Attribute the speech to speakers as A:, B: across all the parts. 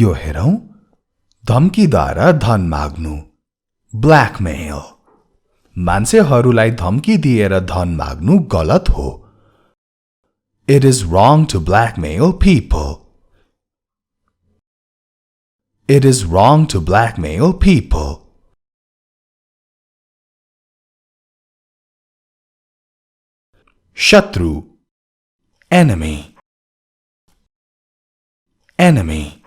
A: यो हेरौं धम्कीद्वारा धन माग्नु blackmail मान्छेहरूलाई धम्की दिएर धन माग्नु गलत हो It is wrong to blackmail people It is wrong to blackmail people Shatru enemy enemy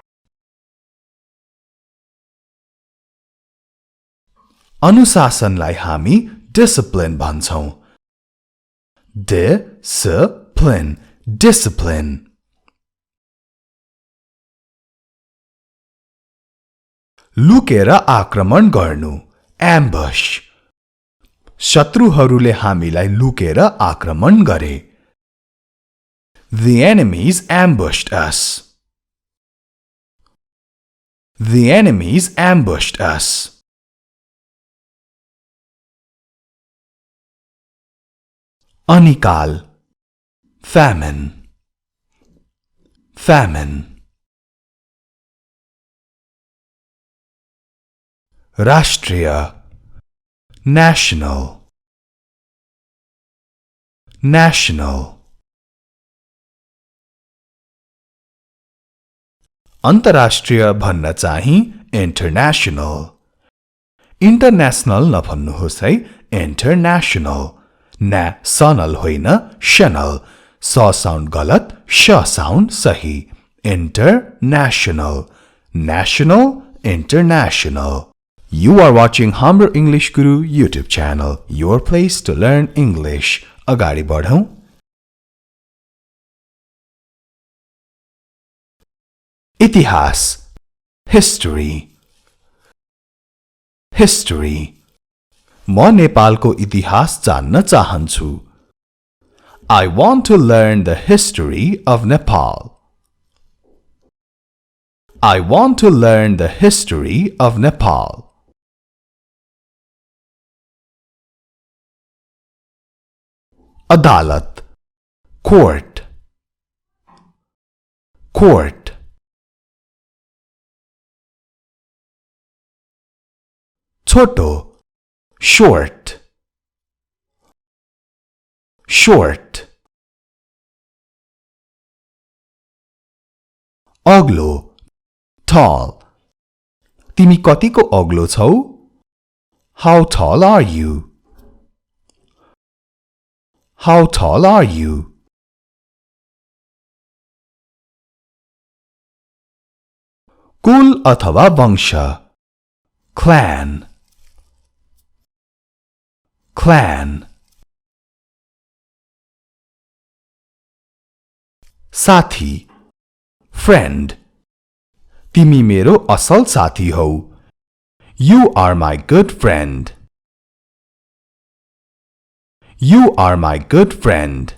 A: अनुशासनलाई हामी discipline भन्छौं discipline लुकेर आक्रमण गर्नु ambush शत्रुहरूले हामीलाई लुकेर आक्रमण गरे The enemies ambushed us The enemies ambushed us अनिकाल famine राष्ट्रिय national अन्तर्राष्ट्रिय भन्न चाहिँ international नभन्नुहोस् है international national होइन national स साउन्ड गलत श साउन्ड सही international international You are watching Hamro English Guru YouTube channel, your place to learn English. अगाडि बढौं इतिहास history म नेपालको इतिहास जान्न चाहन्छु I want to learn the history of Nepal I want to learn the history of Nepal अदालत court छोटो short अग्लो tall तिमी कतिको अग्लो छौ How tall are you How tall are you कुल अथवा वंश clan साथी friend तिमी मेरो असल साथी हौ You are my good friend You are my good friend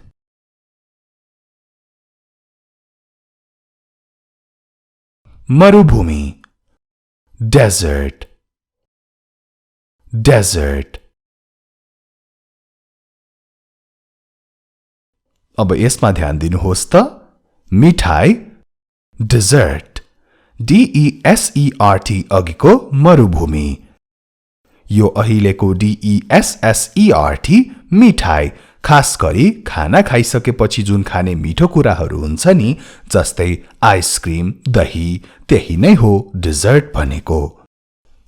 A: मरुभूमि desert अब यसमा ध्यान दिनुहोस् त मिठाई dessert DESERT अघिको मरुभूमि यो अहिलेको DESSERT मिठाई खास गरी खाना खाइसकेपछि जुन खाने मिठो कुराहरू हुन्छ नि जस्तै आइसक्रिम दही त्यही नै हो डेजर्ट भनेको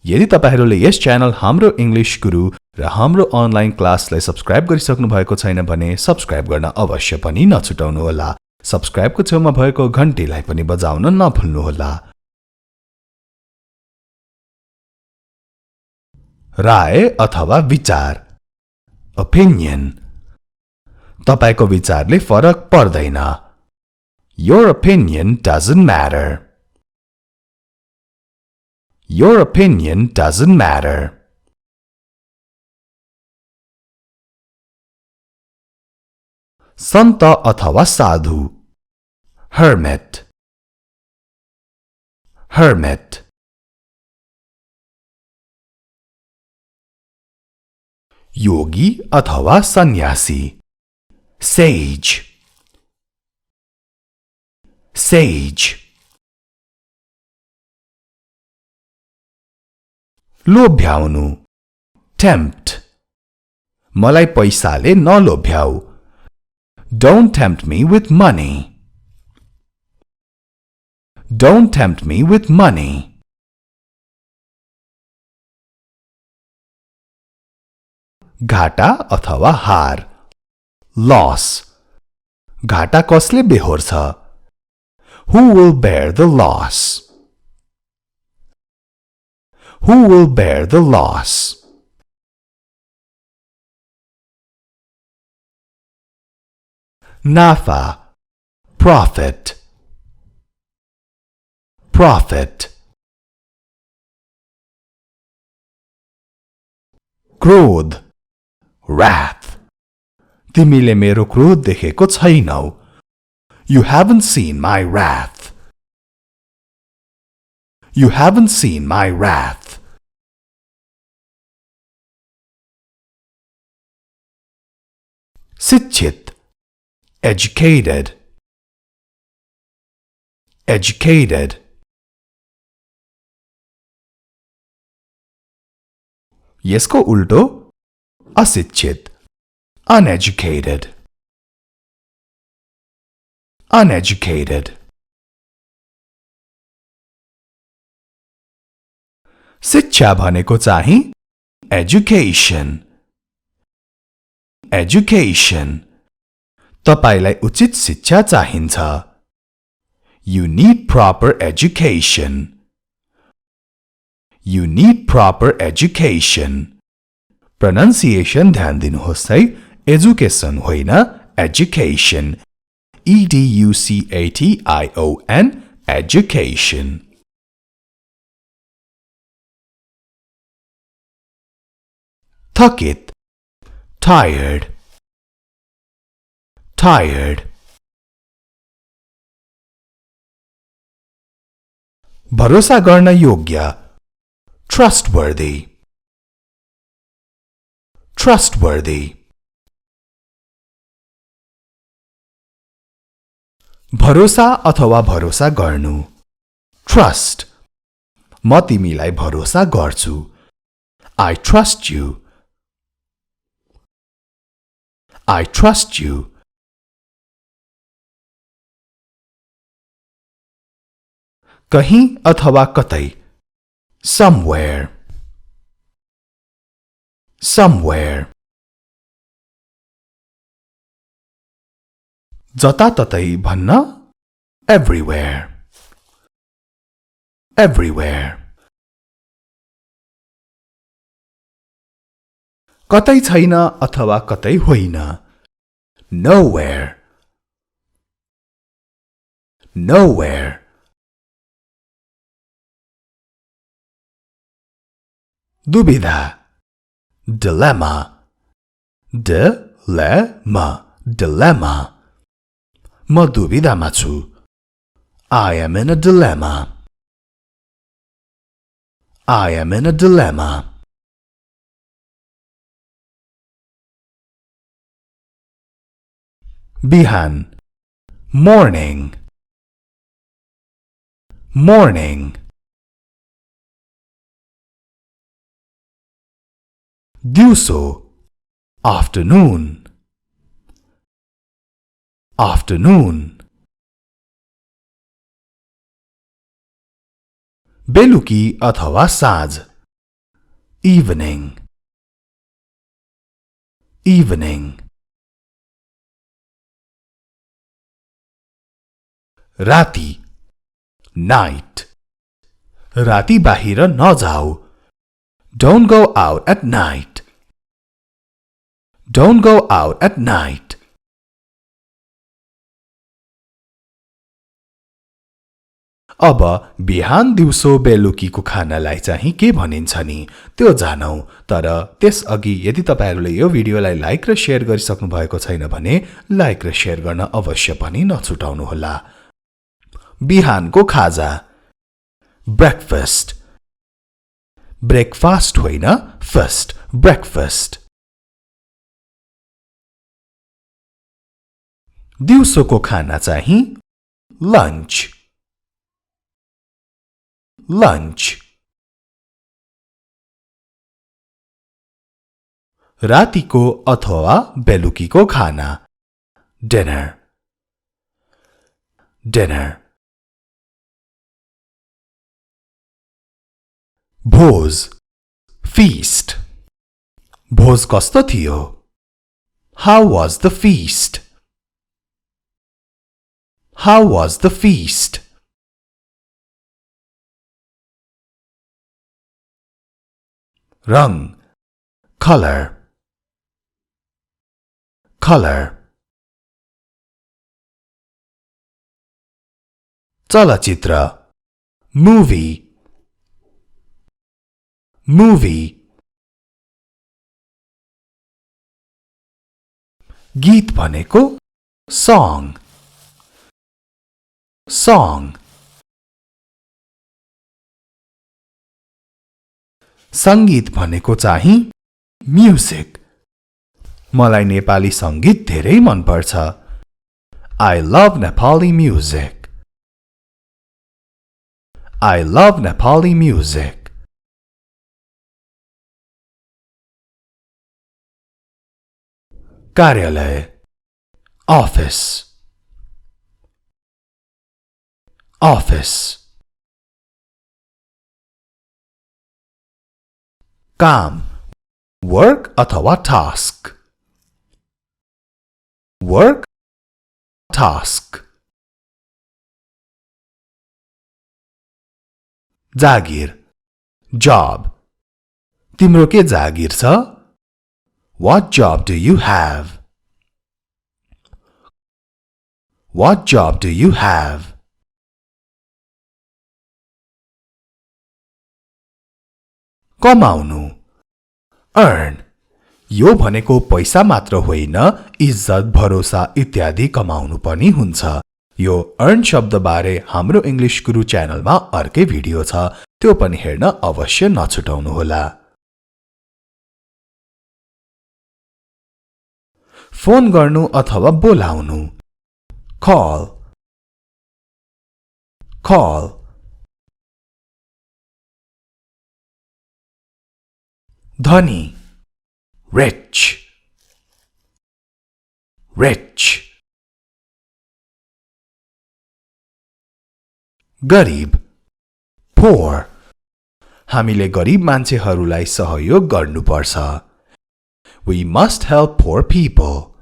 A: यदि तपाईहरुले यस च्यानल हाम्रो इंग्लिश गुरु र हाम्रो अनलाइन क्लासलाई सब्स्क्राइब गरिसक्नु भएको छैन भने सब्स्क्राइब गर्न अवश्य पनि नछुटाउनु होला सब्स्क्राइबको छेउमा भएको घण्टीलाई पनि बजाउन नभुल्नु होला राय अथवा विचार opinion तपाईको विचारले फरक पर्दैन Your opinion doesn't matter Your opinion doesn't matter सन्त अथवा साधु hermit योगी अथवा सन्यासी sage लोभ्याउनु tempt मलाई पैसाले नलोभ्याऊ Don't tempt me with money Don't tempt me with money घाटा अथवा हार loss घाटा कसले बेहोर्छ Who will bear the loss Who will bear the loss नाफा profit profit क्रोध wrath तिमीले मेरो क्रोध देखेको छैनौ You haven't seen my wrath You haven't seen my wrath शिक्षित educated educated यसको उल्टो अशिक्षित uneducated uneducated शिक्षा भनेको चाहिँ education education तपाईलाई उचित शिक्षा चाहिन्छ You need proper education You need proper education Pronunciation ध्यान दिनुहोस् है education होइन education education education थकित tired tired भरोसा गर्न योग्य trustworthy trustworthy भरोसा अथवा भरोसा गर्नु trust म तिमीलाई भरोसा गर्छु I trust you I trust you कहीं अथवा कतै somewhere somewhere जताततै भन्न everywhere everywhere कतै छैन अथवा कतै होइन nowhere nowhere दुविधा dilemma dilemma dilemma म दुविधामा छु I am in a dilemma I am in a dilemma बिहान morning morning दिउँसो afternoon afternoon बेलुकी अथवा साँझ evening evening राती night राती बाहिर नजाऊ Don't go out at night Don't go out at night अब बिहान दिउँसो बेलुकीको खानालाई चाहिँ के भनिन्छ नि त्यो जानौ तर त्यसअघि यदि तपाईहरुले यो भिडियोलाई लाइक र शेयर गरिसक्नु भएको छैन भने लाइक र शेयर गर्न अवश्य पनि नछुटाउनु होला बिहानको खाजा breakfast breakfast होइन first breakfast दिउँसोको खाना चाहिँ lunch lunch रातिको अथवा बेलुकीको खाना dinner dinner भोज feast भोज कस्तो थियो How was the feast How was the feast wrong color color चलचित्र movie movie गीत भनेको song song संगीत भनेको चाहिँ म्युजिक मलाई नेपाली संगीत धेरै मन पर्छ I love Nepali music I love Nepali music कार्यालय office office काम work अथवा task work task जागिर job तिम्रो के जागिर छ What job do you have What job do you have कमाउनु earn यो भनेको पैसा मात्र होइन इज्जत भरोसा इत्यादि कमाउनु पनि हुन्छ यो earn शब्द बारे हाम्रो इंग्लिश गुरु च्यानलमा अर्कै भिडियो छ त्यो पनि हेर्न अवश्य नछुटाउनु होला फोन गर्नु अथवा बोलाउनु call call धनी rich rich गरीब poor हामीले गरीब मान्छेहरूलाई सहयोग गर्नुपर्छ We must help poor people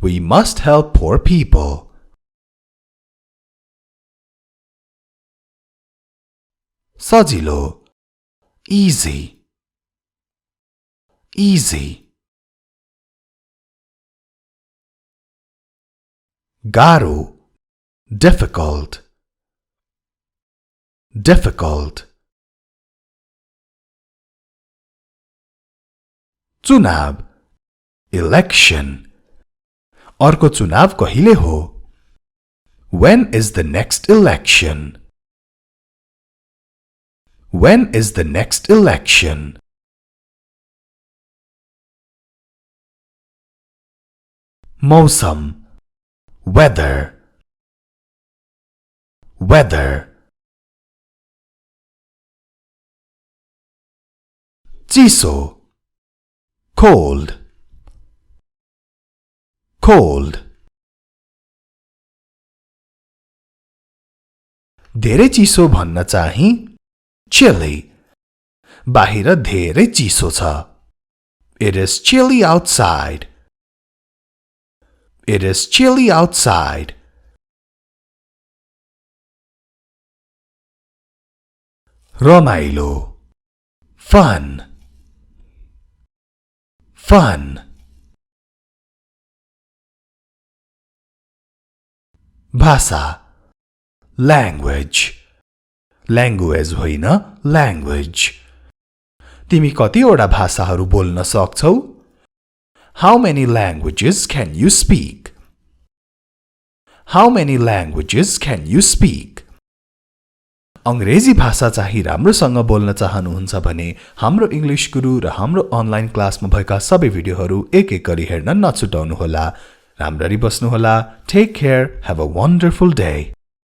A: We must help poor people सजिलो easy easy गाह्रो difficult difficult चुनाव election अर्को चुनाव कहिले हो When is the next election When is the next election मौसम weather weather चिसो cold cold धेरै चिसो भन्न चाहिँ chilly बाहिर धेरै चिसो छ It is chilly outside It is chilly outside रमाइलो fun fun भाषा language language होइन language तिमी कतिवटा भाषाहरू बोल्न सक्छौ How many languages can you speak How many languages can you speak अंग्रेजी भाषा चाहिँ राम्रोसँग बोल्न चाहनुहुन्छ भने हाम्रो इंग्लिश गुरु र हाम्रो अनलाइन क्लासमा भएका सबै भिडियोहरू एक एक गरी हेर्न नछुटाउनु होला राम्ररी बस्नु होला take care have a wonderful day